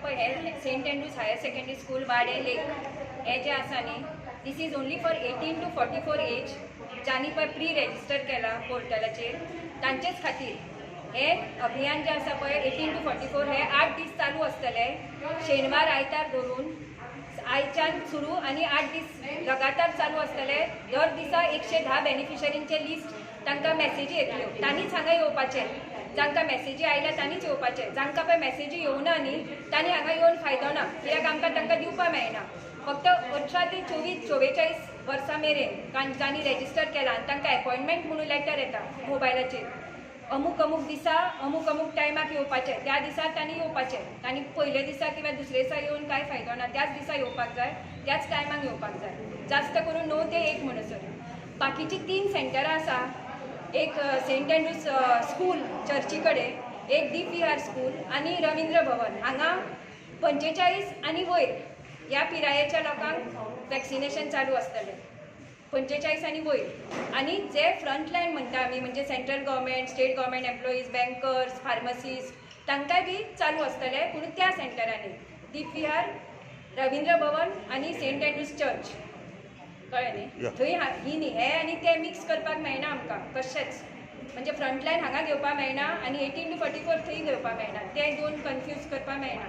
पळय हे saint Andrew's higher secondary school वाडे लेक हे जे आसा न्ही this is only for 18 to 44 age ज्यांनी पळय प्री रेजिस्टर केला पोर्टलाचेर तांचेच खातीर हे अभियान जे आसा पळय 18 to 44 हे 8 दीस चालू आसतले शेनवार आयतार धरून आयच्यान सुरू आनी 8 दीस लगातार चालू आसतले दर दिसा 110 बेनिफिशरींचे लिस्ट तांकां मॅसेजी येतल्यो तांणीच हांगा येवपाचें जांकां मॅसेजी आयल्या तांणीच येवपाचें जांकां पळय मॅसेजी येवना न्ही तांणी हांगा येवन फायदो ना कित्याक आमकां तांकां दिवपाक मेळना फक्त 18 ते 44 वर्सां मेरेन जांणी रेजिस्टर केलां आनी तांकां एपॉयंटमेंट म्हणून लेटर येता मोबायलाचेर अमूक अमूक दिसा अमूक अमूक टायमाक येवपाचें त्या दिसा तांणी येवपाचें तांणी पयले दिसा किंवा दुसरे दिसा येवन कांय फायदो ना त्याच दिसा येवपाक जाय त्याच टायमाक येवपाक जाय जास्त करून 9 ते 1 म्हणसर बाकीची 3 सेंटरां आसा एक सेंट एंड्रूज स्कूल चर्ची कडेन एक DPR स्कूल आनी रवींद्र भवन हांगा 45 आनी वयर ह्या पिरायेच्या लोकांक वॅक्सिनेशन चालू आसतलें 45 आनी वयर आनी जे फ्रंटलायन म्हणटा आमी म्हणजे central government state government employees bankers pharmacist तांकांय बी चालू आसतले पूण त्या सेंटरांनी DPR रवींद्र भवन आनी सेंट एंड्रूज चर्च कळ्ळें न्ही थंय ही न्ही हे आनी ते मिक्स करपाक मेळना आमकां कशेंच म्हणजे फ्रंटलायन हांगा घेवपाक मेळना आनी 18 to 44 थंय घेवपाक मेळना ते दोन कन्फ्यूज करपाक मेळना